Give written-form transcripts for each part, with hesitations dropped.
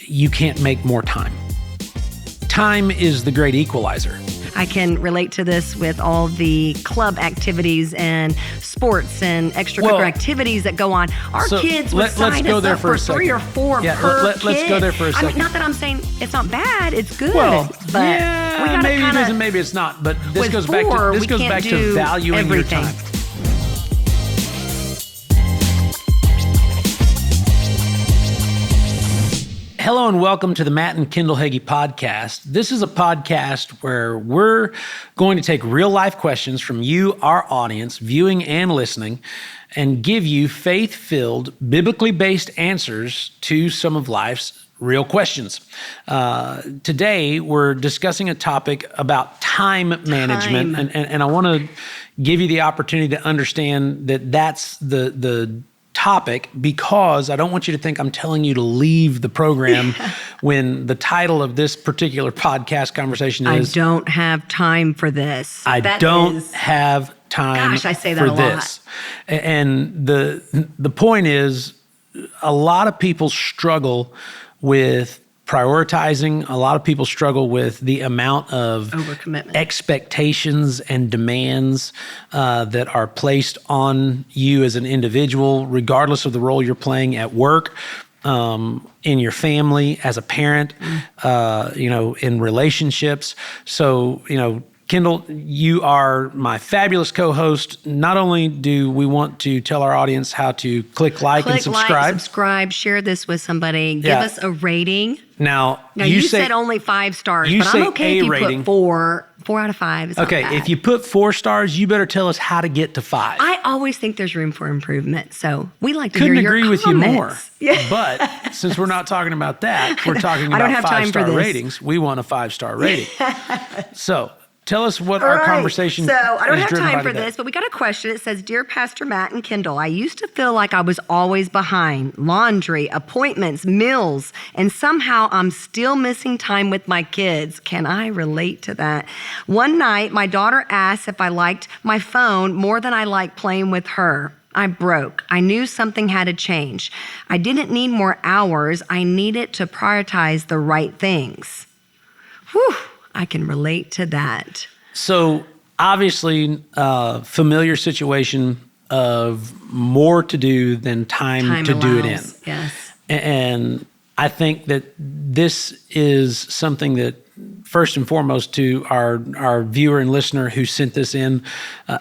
you can't make more time. Time is the great equalizer. I can relate to this with all the club activities and sports and extracurricular activities that go on. Our kids would sign us up for 3 or 4 per kid. Let's go there for a second. I mean, not that I'm saying it's not bad, it's good. Well, but yeah, we gotta maybe it is and maybe it's not. But this goes back to valuing everything. your time. Hello and welcome to the Matt and Kendal Hagee podcast. This is a podcast where we're going to take real life questions from you, our audience, viewing and listening, and give you faith-filled, biblically based answers to some of life's real questions. Today, we're discussing a topic about time management, and I want to give you the opportunity to understand that that's the topic, because I don't want you to think I'm telling you to leave the program when the title of this particular podcast conversation is, I don't have time for this. I don't have time Gosh, I say that for a this. lot. And the point is, a lot of people struggle with prioritizing. A lot of people struggle with the amount of overcommitment, expectations and demands that are placed on you as an individual, regardless of the role you're playing at work, in your family, as a parent, in relationships. So, Kendal, you are my fabulous co-host. Not only do we want to tell our audience how to click like and subscribe. Share this with somebody, give us a rating. Now you said only 5 stars, but I'm okay if you put 4 out of 5. It's okay, not bad. If you put 4 stars, you better tell us how to get to 5. I always think there's room for improvement, so we like to hear your Couldn't agree with you more. Yeah. But since we're not talking about that, we're talking about 5-star ratings. We want a 5-star rating. So tell us what our conversation is. So I don't have driven time by for today. this, but we got a question. It says, Dear Pastor Matt and Kendal, I used to feel like I was always behind. Laundry, appointments, meals, and somehow I'm still missing time with my kids. Can I relate to that? One night, my daughter asked if I liked my phone more than I liked playing with her. I broke. I knew something had to change. I didn't need more hours. I needed to prioritize the right things. Whew. I can relate to that. So obviously, familiar situation of more to do than time to do it in. Yes. And I think that this is something that, first and foremost, to our viewer and listener who sent this in,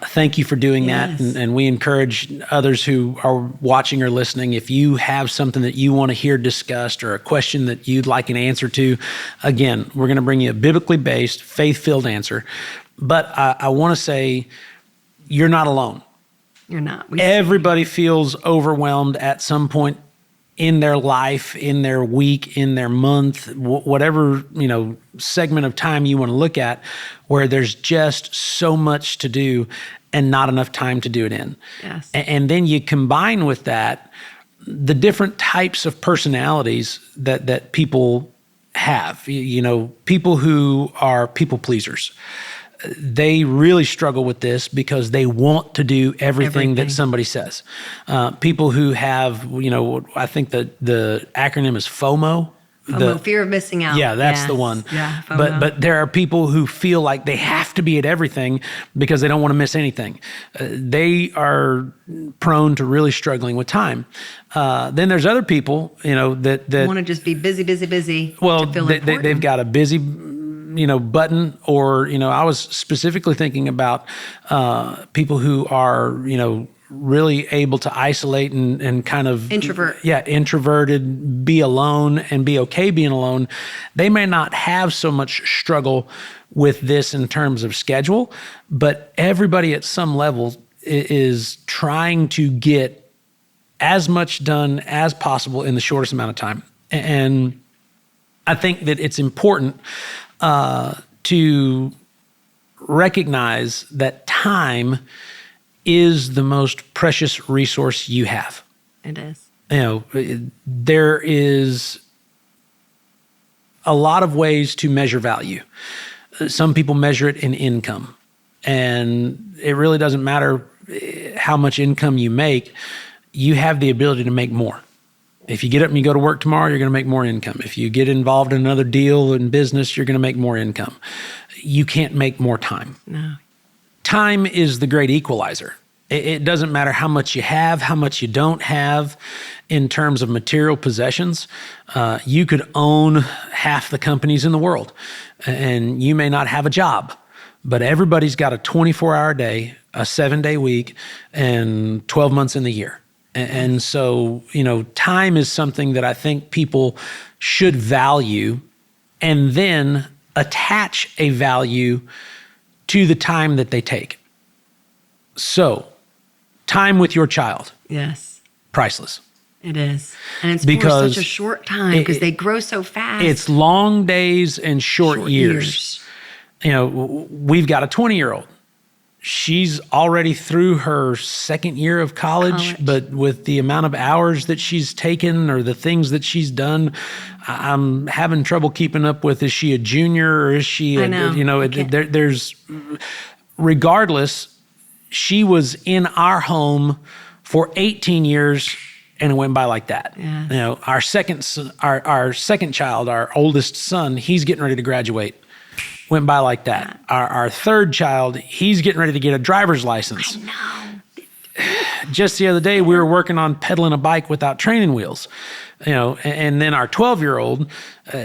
thank you for doing that. And we encourage others who are watching or listening, if you have something that you want to hear discussed or a question that you'd like an answer to, again, we're going to bring you a biblically based, faith-filled answer. But I want to say, you're not alone. You're not. Everybody feels overwhelmed at some point in their life, in their week, in their month, whatever, segment of time you want to look at, where there's just so much to do and not enough time to do it in. Yes. And then you combine with that the different types of personalities that people have. People who are people pleasers. They really struggle with this because they want to do everything that somebody says. People who have, I think the acronym is FOMO. Fear of missing out. Yeah, that's the one. Yeah, FOMO. But there are people who feel like they have to be at everything because they don't want to miss anything. They are prone to really struggling with time. Then there's other people, that want to just be busy. Well, to feel important. They've got a busy button, or, I was specifically thinking about people who are, really able to isolate and kind of introverted, be alone and be okay being alone. They may not have so much struggle with this in terms of schedule, but everybody at some level is trying to get as much done as possible in the shortest amount of time. And I think that it's important to recognize that time is the most precious resource you have. It is. There is a lot of ways to measure value. Some people measure it in income, and it really doesn't matter how much income you make. You have the ability to make more. If you get up and you go to work tomorrow, you're going to make more income. If you get involved in another deal in business, you're going to make more income. You can't make more time. No. Time is the great equalizer. It doesn't matter how much you have, how much you don't have in terms of material possessions. You could own half the companies in the world, and you may not have a job, but everybody's got a 24-hour day, a 7-day week, and 12 months in the year. And so, time is something that I think people should value and then attach a value to the time that they take. So, time with your child. Yes. Priceless. It is. And it's for such a short time because they grow so fast. It's long days and short years. We've got a 20-year-old. She's already through her second year of college, but with the amount of hours that she's taken or the things that she's done, I'm having trouble keeping up with, is she a junior or is she, there's, regardless, she was in our home for 18 years and it went by like that. Yes. Our second child, our oldest son, he's getting ready to graduate. Went by like that. Our third child, he's getting ready to get a driver's license. I know. Just the other day, we were working on pedaling a bike without training wheels, and then our 12-year-old,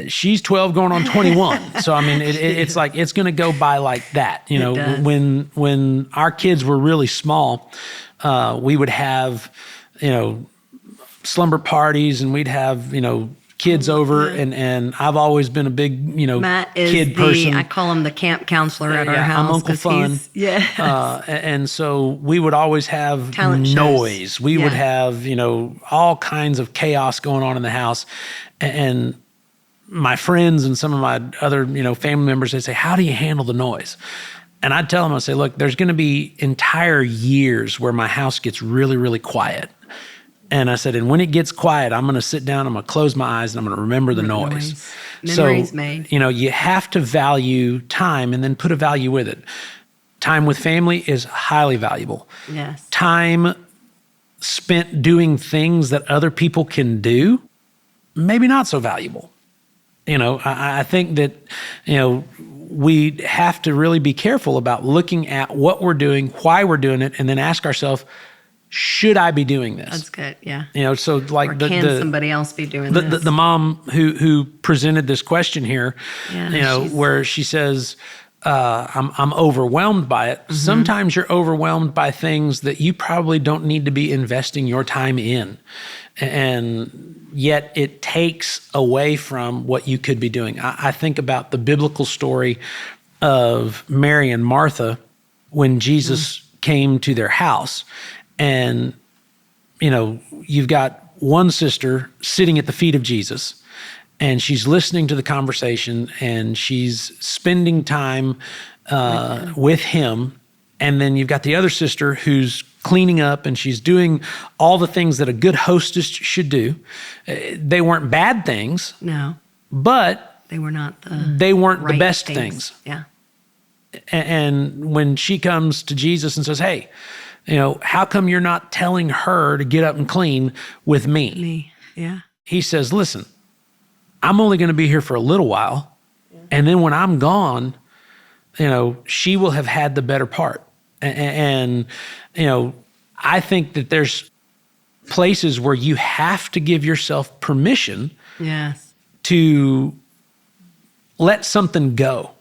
she's 12 going on 21. So, I mean, it's like, it's going to go by like that. When our kids were really small, we would have, slumber parties and we'd have, kids over, and I've always been a big, Matt is kid person. I call him the camp counselor at our house. I'm Uncle Fun. Yes. And so we would always have talent noise. Shows. We would have, all kinds of chaos going on in the house. And my friends and some of my other, family members, they say, how do you handle the noise? And I'd tell them, I'd say, look, there's going to be entire years where my house gets really, really quiet. And I said, and when it gets quiet, I'm going to sit down, I'm going to close my eyes, and I'm going to remember the noise. Memories made. You have to value time and then put a value with it. Time with family is highly valuable. Yes. Time spent doing things that other people can do, maybe not so valuable. I think that, we have to really be careful about looking at what we're doing, why we're doing it, and then ask ourselves, should I be doing this? That's good, yeah. So like or can somebody else be doing this? The mom who presented this question here, where she says, I'm overwhelmed by it. Mm-hmm. Sometimes you're overwhelmed by things that you probably don't need to be investing your time in. And yet it takes away from what you could be doing. I think about the biblical story of Mary and Martha when Jesus came to their house. And, you've got one sister sitting at the feet of Jesus, and she's listening to the conversation, and she's spending time with him. And then you've got the other sister who's cleaning up, and she's doing all the things that a good hostess should do. They weren't bad things. No. But they weren't the best things. Yeah. And when she comes to Jesus and says, hey, how come you're not telling her to get up and clean with me? Me, yeah. He says, listen, I'm only going to be here for a little while. Yeah. And then when I'm gone, she will have had the better part. And I think that there's places where you have to give yourself permission to let something go.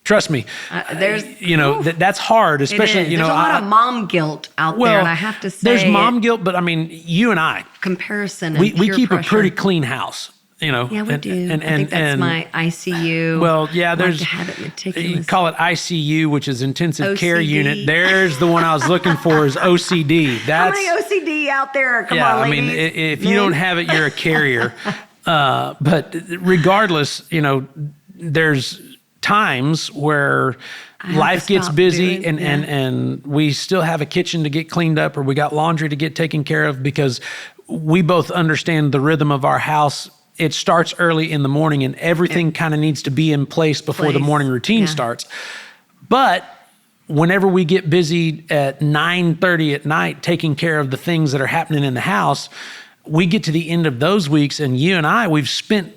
Trust me, that's hard, especially, There's a lot of mom guilt out there, and I have to say. There's mom guilt, but I mean, you and I. Comparison and we keep pressure. a pretty clean house, Yeah, we do. I think that's my ICU. Well, yeah, there's. I like to have it meticulous. You call it ICU, which is intensive OCD. Care Unit. There's the one I was looking for is OCD. How many OCD out there? Come on, ladies. I mean, if you don't have it, you're a carrier. But regardless, there's times where life gets busy and we still have a kitchen to get cleaned up or we got laundry to get taken care of because we both understand the rhythm of our house. It starts early in the morning and everything kind of needs to be in place before the morning routine starts. But whenever we get busy at 9:30 at night taking care of the things that are happening in the house, we get to the end of those weeks and you and we've spent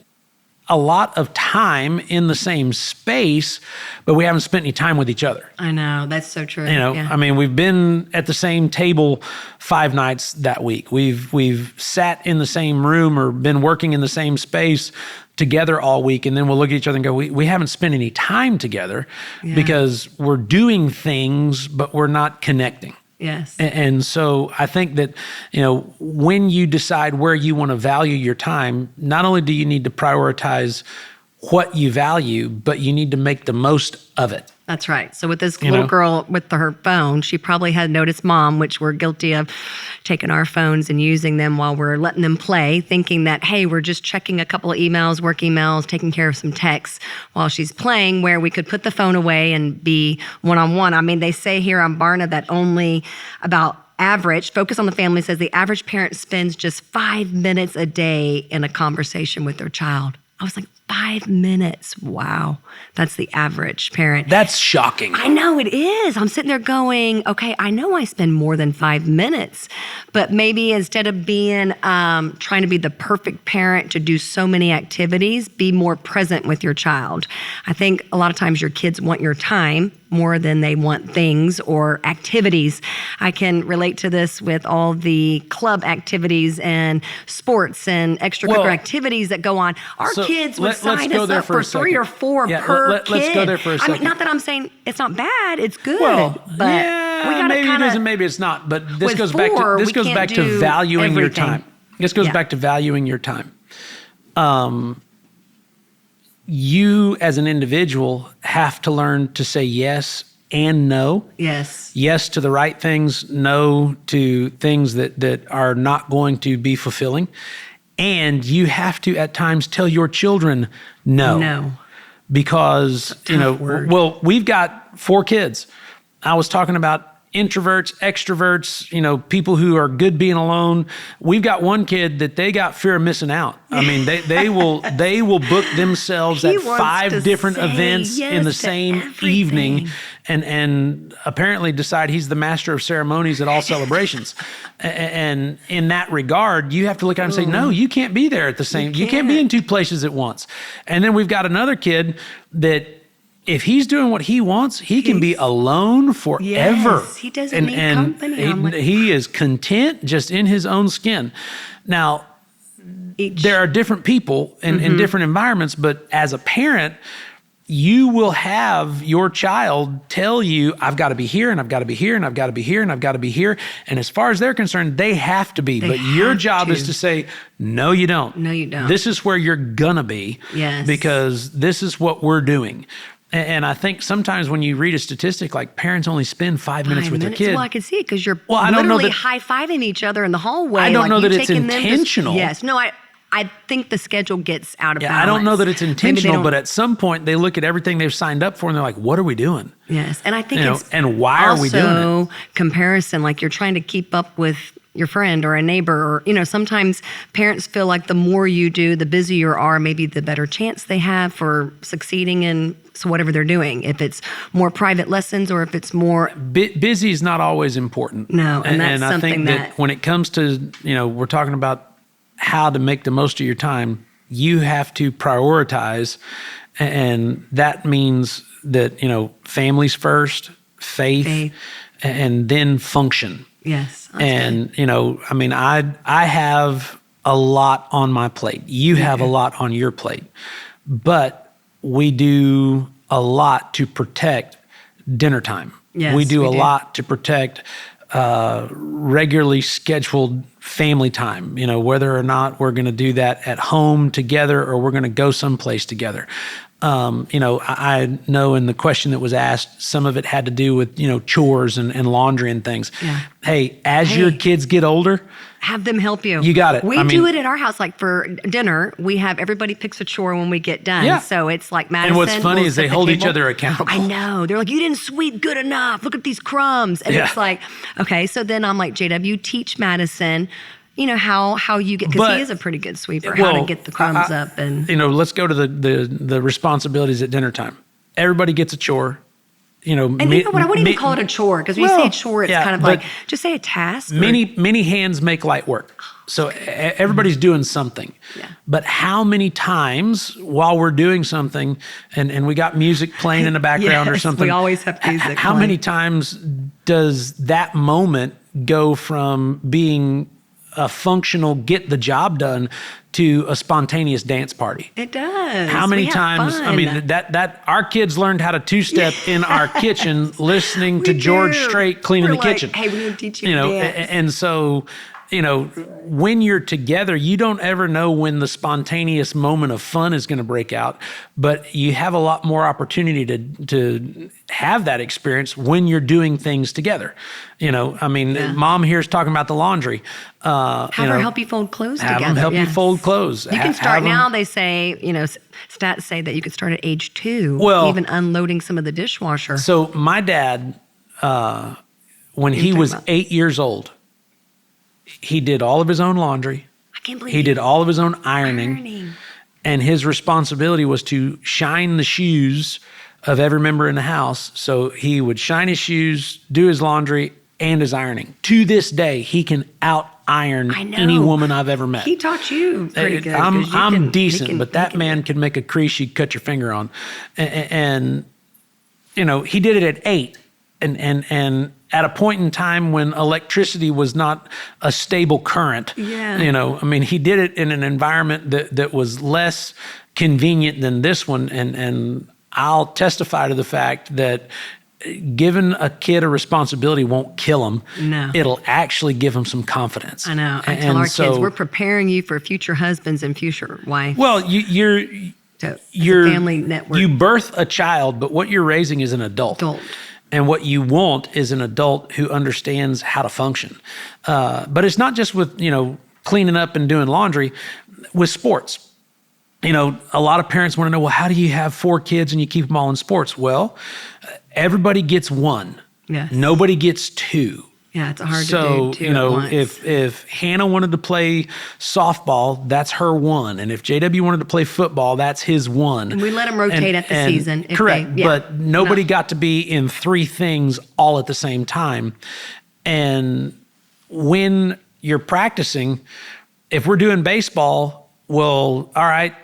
a lot of time in the same space, but we haven't spent any time with each other. I know, that's so true. I mean, we've been at the same table 5 nights that week. We've sat in the same room or been working in the same space together all week, and then we'll look at each other and go, we haven't spent any time together because we're doing things, but we're not connecting. Yes. And so I think that, when you decide where you want to value your time, not only do you need to prioritize what you value, but you need to make the most of it. That's right. So with this little girl with her phone, she probably had noticed mom, which we're guilty of taking our phones and using them while we're letting them play, thinking that, hey, we're just checking a couple of emails, work emails, taking care of some texts while she's playing, where we could put the phone away and be one-on-one. I mean, they say here on Barna that only about average, Focus on the Family says the average parent spends just 5 minutes a day in a conversation with their child. I was like, 5 minutes. Wow. That's the average parent. That's shocking. I know it is. I'm sitting there going, okay, I know I spend more than 5 minutes, but maybe instead of being, trying to be the perfect parent to do so many activities, be more present with your child. I think a lot of times your kids want your time more than they want things or activities. I can relate to this with all the club activities and sports and extracurricular activities that go on. Our kids would sign us up for 3 or 4 per kid. Let's go there for a second. I mean, not that I'm saying it's not bad, it's good. Well, but we gotta maybe it is and maybe it's not. But this goes back to valuing your time. This goes back to valuing your time. You as an individual have to learn to say yes and no. Yes. Yes to the right things, no to things that are not going to be fulfilling. And you have to at times tell your children no. No. Because, we've got 4 kids. I was talking about introverts, extroverts, people who are good being alone. We've got one kid that they got fear of missing out. I mean, they will book themselves at 5 different events in the same evening and apparently decide he's the master of ceremonies at all celebrations. And in that regard, you have to look at him and say, no, you can't be there at the same, you can't be in 2 places at once. And then we've got another kid that if he's doing what he wants, he can be alone forever. Yes, he doesn't need company. He is content just in his own skin. Now, there are different people in different environments, but as a parent, you will have your child tell you, I've got to be here, and I've got to be here, and I've got to be here, and I've got to be here. And as far as they're concerned, they have to be. But your job is to say, no, you don't. No, you don't. This is where you're going to be. Yes. Because this is what we're doing. And I think sometimes when you read a statistic like parents only spend 5 minutes with their kid. Well, I can see it because you're literally high-fiving each other in the hallway. I don't know that it's intentional. Yes. No, I think the schedule gets out of balance. I don't know that it's intentional, but at some point they look at everything they've signed up for and they're like, what are we doing? Yes. And I think it's and why are we doing it? Also comparison, like you're trying to keep up with your friend or a neighbor, or, sometimes parents feel like the more you do, the busier you are, maybe the better chance they have for succeeding in whatever they're doing. If it's more private lessons or if it's more... Busy is not always important. No, and that's something I think that when it comes to, we're talking about how to make the most of your time, you have to prioritize. And that means that, families first, faith. And then function. Yes. And, I have a lot on my plate. You have a lot on your plate. But we do a lot to protect dinner time. Yes, we do a lot to protect regularly scheduled family time, whether or not we're going to do that at home together or we're going to go someplace together. I know in the question that was asked, some of it had to do with, chores and laundry and things. Yeah. Hey, as your kids get older, have them help you. You got it. We do it at our house. Like for dinner, we have everybody picks a chore when we get done. Yeah. So it's like Madison. And what's funny is they hold each other accountable. I know. They're like, you didn't sweep good enough. Look at these crumbs. And it's like, okay. So then I'm like, JW, teach Madison, how you get, because he is a pretty good sweeper, how to get the crumbs up. And let's go to the responsibilities at dinner time. Everybody gets a chore. And you know what? I wouldn't even call it a chore, because when you say chore, it's kind of like, just say a task. Many hands make light work. So everybody's doing something. Yeah. But how many times while we're doing something and we got music playing in the background or Yes, something? we always have music How playing. many times does that moment go from being a functional get the job done to a spontaneous dance party? It does. How many We have times? fun. I mean, that our kids learned how to two-step in our kitchen, listening to We George do. Strait cleaning We're the like, kitchen. hey, we need to teach you You to know, dance. and so, you know, when you're together, you don't ever know when the spontaneous moment of fun is going to break out, but you have a lot more opportunity to have that experience when you're doing things together. You know, I mean, Mom here is talking about the laundry. Have her help you fold clothes have together. them help you Yes. fold clothes. You can start now. They say, stats say that you could start at age 2, Well- even unloading some of the dishwasher. So my dad, when he talking was about? 8 years old, he did all of his own laundry. I can't believe He did all of his own ironing. And his responsibility was to shine the shoes of every member in the house. So he would shine his shoes, do his laundry, and his ironing. To this day, he can out-iron I know. any woman I've ever met. He taught you pretty good. 'cause I'm he decent, but that can man can make a crease you'd cut your finger on. And you know, he did it at 8. And at a point in time when electricity was not a stable current, Yeah. you know, I mean, he did it in an environment that was less convenient than this one. And I'll testify to the fact that giving a kid a responsibility won't kill him. No. It'll actually give him some confidence. I know. I tell our kids, we're preparing you for future husbands and future wives. Well, you're a family network. You birth a child, but what you're raising is an adult. And what you want is an adult who understands how to function. But it's not just with, cleaning up and doing laundry. With sports, a lot of parents want to know, well, how do you have 4 kids and you keep them all in sports? Well, everybody gets 1. Yes. Nobody gets 2. Yeah, it's hard to So, do two at once. if Hannah wanted to play softball, that's her 1. And if JW wanted to play football, that's his 1. And we let them rotate at the season. If Correct. they- yeah. But nobody got to be in 3 things all at the same time. And when you're practicing, if we're doing baseball, well, all right,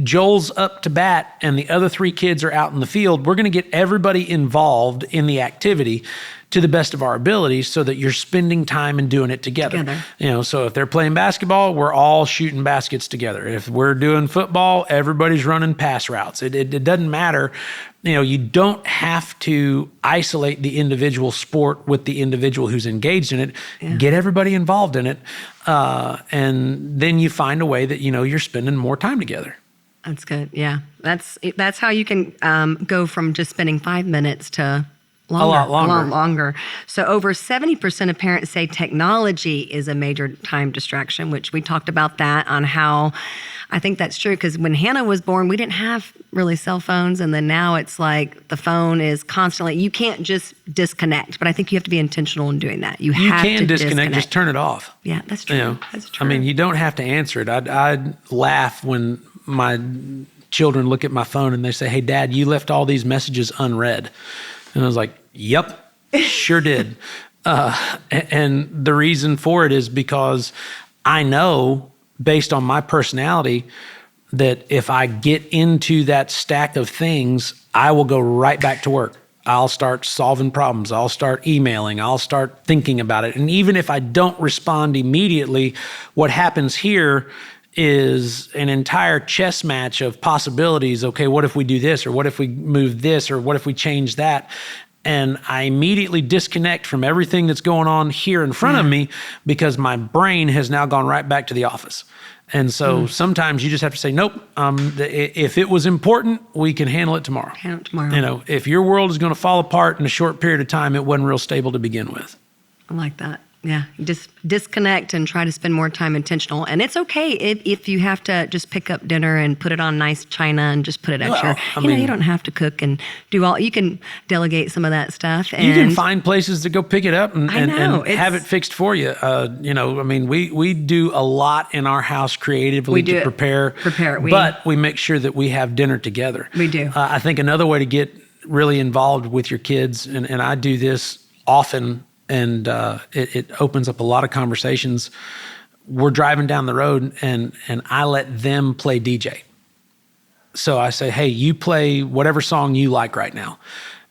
Joel's up to bat and the other 3 kids are out in the field. We're going to get everybody involved in the activity to the best of our abilities so that you're spending time and doing it together. So if they're playing basketball, we're all shooting baskets together. If we're doing football, everybody's running pass routes. It doesn't matter. You don't have to isolate the individual sport with the individual who's engaged in it. Yeah. Get everybody involved in it. And then you find a way that, you're spending more time together. That's good. Yeah. That's how you can go from just spending 5 minutes to a lot longer. So over 70% of parents say technology is a major time distraction, which we talked about that on how I think that's true because when Hannah was born, we didn't have really cell phones. And then now it's like the phone is constantly, you can't just disconnect, but I think you have to be intentional in doing that. You have to disconnect. Just turn it off. Yeah, that's true. That's true. I mean, you don't have to answer it. I'd laugh when my children look at my phone and they say, hey, Dad, you left all these messages unread. And I was like, yep, sure did. And the reason for it is because I know, based on my personality, that if I get into that stack of things, I will go right back to work. I'll start solving problems. I'll start emailing. I'll start thinking about it. And even if I don't respond immediately, what happens here is an entire chess match of possibilities. Okay, what if we do this? Or what if we move this? Or what if we change that? And I immediately disconnect from everything that's going on here in front of me because my brain has now gone right back to the office. And so sometimes you just have to say, nope, if it was important, we can handle it tomorrow. If your world is going to fall apart in a short period of time, it wasn't real stable to begin with. I like that. Yeah, just disconnect and try to spend more time intentional. And it's okay if you have to just pick up dinner and put it on nice china and just put it at you don't have to cook and do all, you can delegate some of that stuff. And you can find places to go pick it up and have it fixed for you. We do a lot in our house creatively to prepare it. But we make sure that we have dinner together. We do. I think another way to get really involved with your kids, and I do this often, and it opens up a lot of conversations we're driving down the road and I let them play DJ. So I say, hey, you play whatever song you like right now.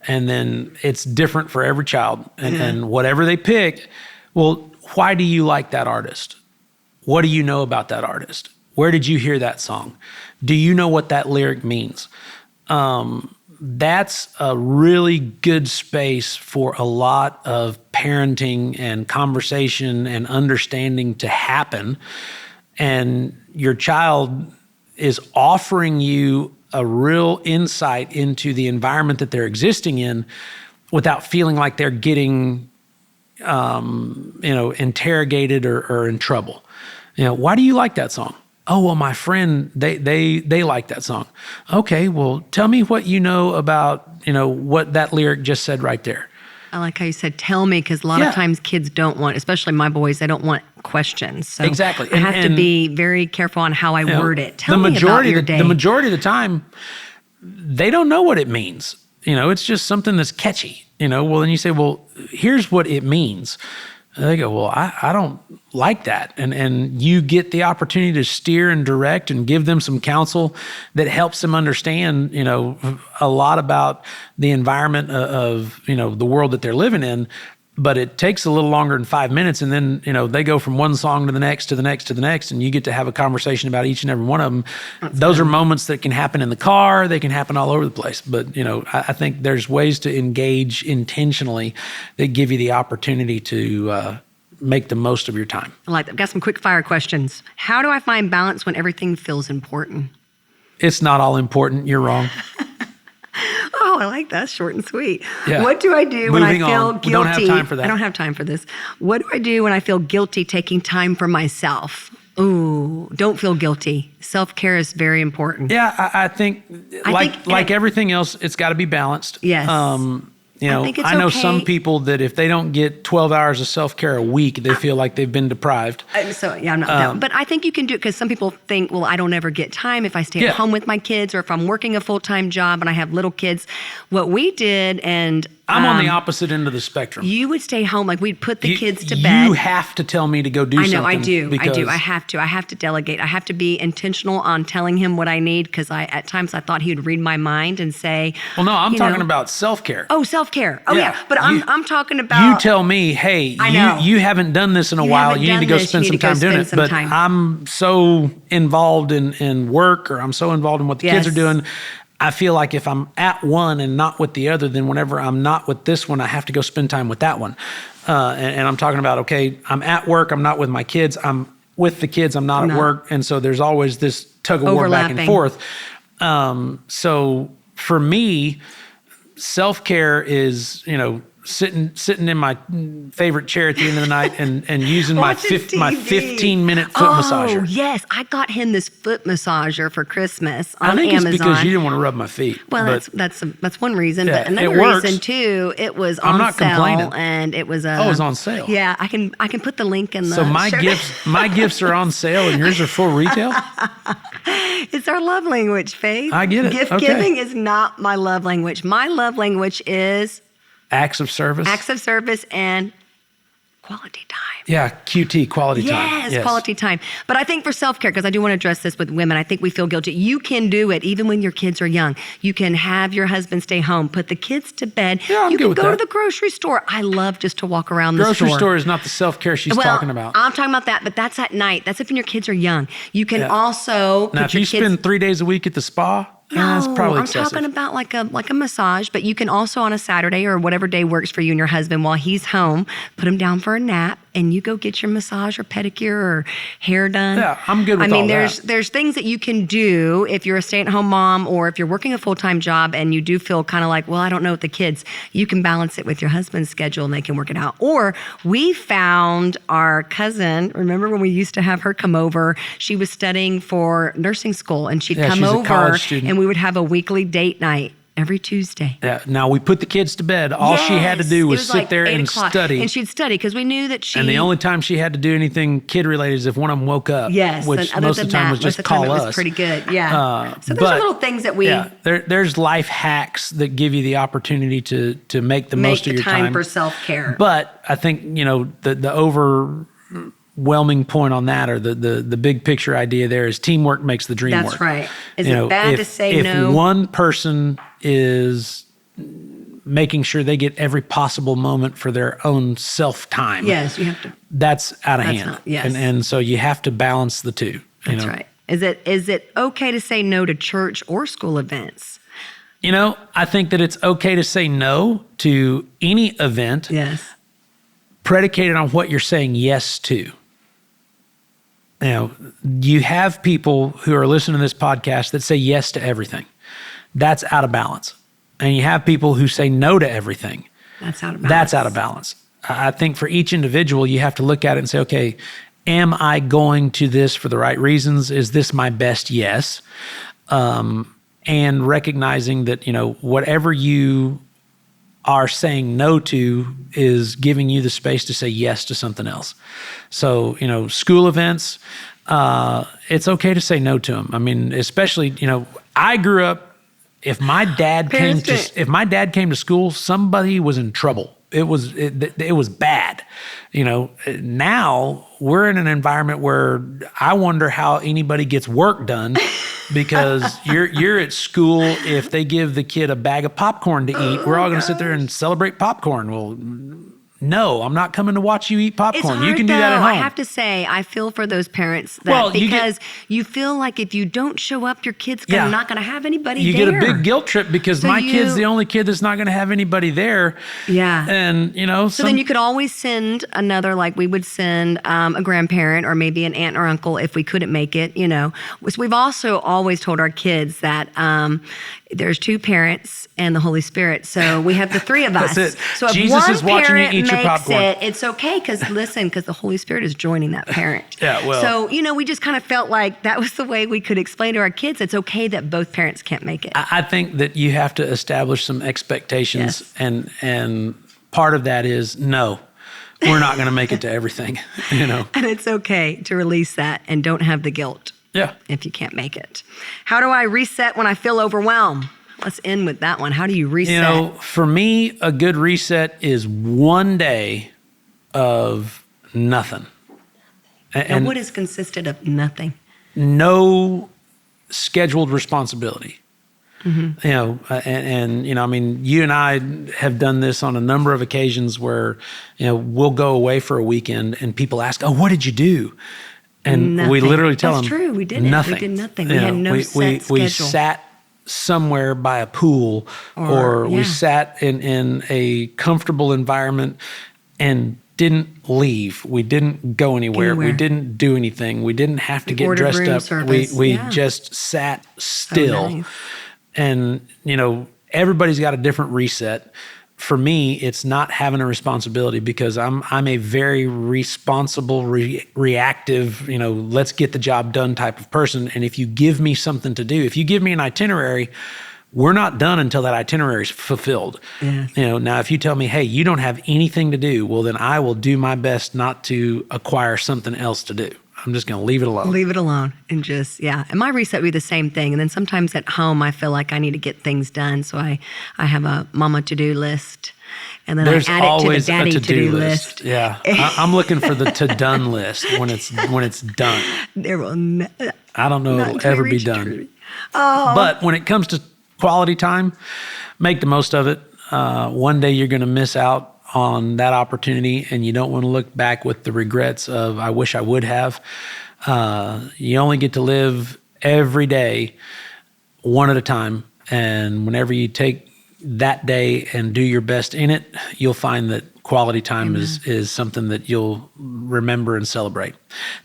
And then it's different for every child. And whatever they pick, well, why do you like that artist? What do you know about that artist? Where did you hear that song? Do you know what that lyric means? That's a really good space for a lot of parenting and conversation and understanding to happen. And your child is offering you a real insight into the environment that they're existing in without feeling like they're getting, interrogated or in trouble. Why do you like that song? Oh, well, my friend, they like that song. Okay, well, tell me what you know about, what that lyric just said right there. I like how you said, tell me, because a lot of times kids don't want, especially my boys, they don't want questions. So exactly. I have to be very careful on how I word it. Tell me about your day. The majority of the time, they don't know what it means. It's just something that's catchy. Well, then you say, well, here's what it means. And they go, well, I don't like that. And you get the opportunity to steer and direct and give them some counsel that helps them understand, a lot about the environment of, the world that they're living in. But it takes a little longer than 5 minutes. And then, they go from one song to the next, to the next, to the next. And you get to have a conversation about each and every one of them. Those are moments that can happen in the car. They can happen all over the place. But, I think there's ways to engage intentionally that give you the opportunity to make the most of your time. I like that. I've got some quick fire questions. How do I find balance when everything feels important? It's not all important. You're wrong. Oh, I like that. Short and sweet. Yeah. What do I do when I feel guilty? We don't have time for that. I don't have time for this. What do I do when I feel guilty taking time for myself? Ooh, don't feel guilty. Self-care is very important. Yeah, I think like everything else, it's got to be balanced. Yes. I know some people that if they don't get 12 hours of self-care a week, they feel like they've been deprived. I'm not down. But I think you can do it because some people think, well, I don't ever get time if I stay at home with my kids or if I'm working a full-time job and I have little kids. What we did, and I'm on the opposite end of the spectrum. You would stay home, like we'd put the kids to bed. You have to tell me to go do something. I do. I have to. I have to delegate. I have to be intentional on telling him what I need because at times I thought he would read my mind and say, well, no, I'm talking about self-care. Oh, self-care. Oh, yeah. But I'm talking about. You tell me, hey, you haven't done this in a while. You need to go spend some time doing it. But I'm so involved in work or I'm so involved in what the kids are doing. I feel like if I'm at one and not with the other, then whenever I'm not with this one, I have to go spend time with that one. And I'm talking about, okay, I'm at work, I'm not with my kids. I'm with the kids, I'm not at work. And so there's always this tug of war back and forth. So for me, self-care is, sitting in my favorite chair at the end of the night and using my 15-minute foot massager. Oh, yes. I got him this foot massager for Christmas on Amazon. I think Amazon. it's because you didn't want to rub my feet. Well, that's one reason. But another reason, too, it was on sale. Complaining. And it was it was on sale. Yeah, I can put the link in the So my gifts are on sale and yours are full retail? It's our love language, Faith. I get it. Gift giving is not my love language. My love language is acts of service. Acts of service and quality time. Yeah, QT, quality time. Yes, quality time. But I think for self-care, because I do want to address this with women, I think we feel guilty. You can do it even when your kids are young. You can have your husband stay home, put the kids to bed. Yeah, you can go to the grocery store. I love just to walk around the store. Grocery store is not the self-care she's talking about. I'm talking about that, but that's at night. That's if when your kids are young. You can also now, if you spend 3 days a week at the spa, that's probably excessive. I'm talking about like a massage, but you can also on a Saturday or whatever day works for you and your husband while he's home, put him down for a nap and you go get your massage or pedicure or hair done. Yeah, I'm good with all that. There's things that you can do if you're a stay-at-home mom or if you're working a full-time job and you do feel kind of like, well, I don't know with the kids. You can balance it with your husband's schedule and they can work it out. Or we found our cousin, remember when we used to have her come over? She was studying for nursing school and she'd come over a college student. And we would have a weekly date night every Tuesday. Yeah. Now we put the kids to bed. All she had to do was sit there and study. And she'd study because we knew that she... And the only time she had to do anything kid-related is if one of them woke up. Yes. Which most of the time was just call us. It was pretty good, yeah. So there's little things that we... Yeah, there's life hacks that give you the opportunity to make the most of your time. Make the time for self-care. But I think, the overwhelming point on that, or the big picture idea there, is teamwork makes the dream work. That's right. Is it bad to say no? If one person is making sure they get every possible moment for their own self-time. Yes, you have to. That's out of hand. Yes. And so you have to balance the two. That's right. Is it okay to say no to church or school events? I think that it's okay to say no to any event. Yes. Predicated on what you're saying yes to. You have people who are listening to this podcast that say yes to everything. That's out of balance. And you have people who say no to everything. That's out of balance. That's out of balance. I think for each individual, you have to look at it and say, okay, am I going to this for the right reasons? Is this my best yes? And recognizing that, whatever you are saying no to is giving you the space to say yes to something else. So, school events, it's okay to say no to them. I mean, especially, I grew up, if my dad came to school, somebody was in trouble. It was bad. Now we're in an environment where I wonder how anybody gets work done, because you're at school. If they give the kid a bag of popcorn to eat, we're all going to sit there and celebrate popcorn. Well, no, I'm not coming to watch you eat popcorn. It's hard, you can do that at home. I have to say, I feel for those parents because you feel like if you don't show up, your kid's not going to have anybody there. You get a big guilt trip because my kid's the only kid that's not going to have anybody there. Yeah. And, So then you could always send another, like we would send a grandparent or maybe an aunt or uncle if we couldn't make it, So we've also always told our kids that there's two parents and the Holy Spirit. So we have the three of us. That's it. So if Jesus one is watching you parent eat your makes popcorn. it's okay because the Holy Spirit is joining that parent. Yeah, well. So, we just kind of felt like that was the way we could explain to our kids it's okay that both parents can't make it. I think that you have to establish some expectations, and part of that is no. We're not going to make it to everything, And it's okay to release that and don't have the guilt. Yeah. If you can't make it. How do I reset when I feel overwhelmed? Let's end with that one. How do you reset? For me, a good reset is one day of nothing. And what is consisted of nothing? No scheduled responsibility. Mm-hmm. You and I have done this on a number of occasions where, we'll go away for a weekend and people ask, "Oh, what did you do?" And nothing. we literally tell them, "That's true. We didn't. Nothing. We did nothing. We had no set schedule." We sat somewhere by a pool, or we sat in a comfortable environment and didn't leave. We didn't go anywhere. We didn't do anything. We didn't have to get dressed up. Service. We just sat still. Oh, nice. And, everybody's got a different reset. For me, it's not having a responsibility, because I'm a very responsible, reactive, let's get the job done type of person. And if you give me something to do, if you give me an itinerary, we're not done until that itinerary is fulfilled. Yes. Now if you tell me, hey, you don't have anything to do, well, then I will do my best not to acquire something else to do. I'm just going to leave it alone. Leave it alone and just, And my reset would be the same thing. And then sometimes at home, I feel like I need to get things done. So I have a mama to-do list. And then There's I add it to the always daddy a to-do list. Yeah. I'm looking for the to-done list when it's done. There will I don't know if it'll ever be done. Oh. But when it comes to quality time, make the most of it. One day you're going to miss out on that opportunity, and you don't want to look back with the regrets of, I wish I would have. You only get to live every day one at a time. And whenever you take that day and do your best in it, you'll find that quality time is something that you'll remember and celebrate.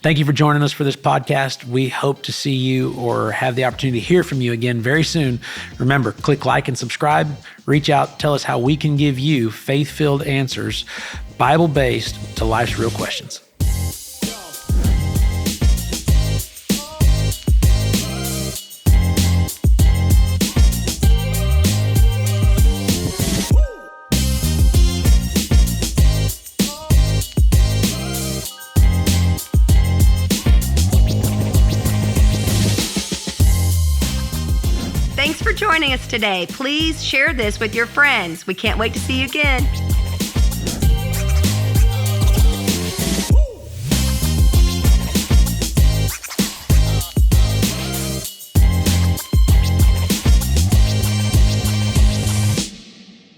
Thank you for joining us for this podcast. We hope to see you or have the opportunity to hear from you again very soon. Remember, click like and subscribe. Reach out, tell us how we can give you faith-filled answers, Bible-based, to life's real questions. Thanks for joining us today. Please share this with your friends. We can't wait to see you again.